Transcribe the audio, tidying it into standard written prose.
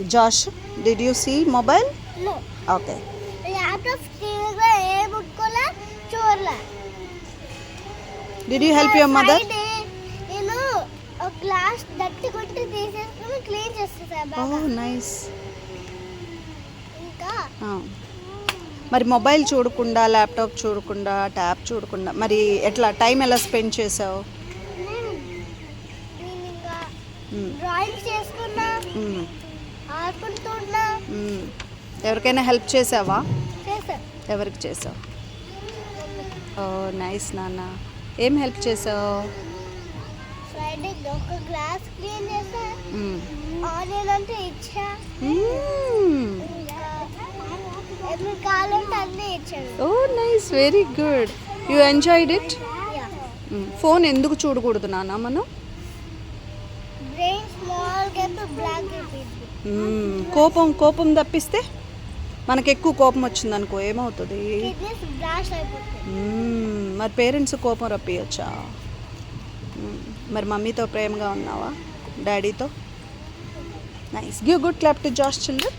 Josh, did you see mobile? No. Okay. Laptop screen లో ఏ ముట్టుకోలే చూడలే. Did you help your mother? నేను ఒక glass దట్టి కొట్టి తీసేసుకుని క్లీన్ చేసేసా బాగా. Oh, nice. ఇంకా మరి మొబైల్ చూడకుండా, ల్యాప్టాప్ చూడకుండా, ట్యాబ్ చూడకుండా మరి ఎట్లా టైం ఎలా స్పెండ్ చేసావు? నేను ఇంకా డ్రాయింగ్ చేసుకున్నా, ఆడుకుంటున్నా. ఎవరికైనా హెల్ప్ చేసావా? చేసా. ఎవరికి చేసావు? ఓ నైస్ నాన్న. ఏం హెల్ప్ చేసావు? ఫ్రైడే ఒక గ్లాస్ క్లీన్ చేసా, ఆనియన్ అంటే ఇచ్చా, ఎన్ని కావాలంటే అన్నీ ఇచ్చాను. Oh nice, very good. You enjoyed it. Phone ఎందుకు చూడకూడదు నాన్న మనం? బ్రెయిన్ స్మాల్ గెట్ బ్లాక్ అయిపోయింది. కోపం తప్పిస్తే మనకు ఎక్కువ కోపం వచ్చింది అనుకో ఏమవుతుంది? కిడ్నీస్ బ్లాస్ట్ అయిపోతాయి. మరి పేరెంట్స్ కోపం రప్పియచ్చా? మరి మమ్మీతో ప్రేమగా ఉన్నావా, డాడీతో? Nice. Give good clap to Josh children.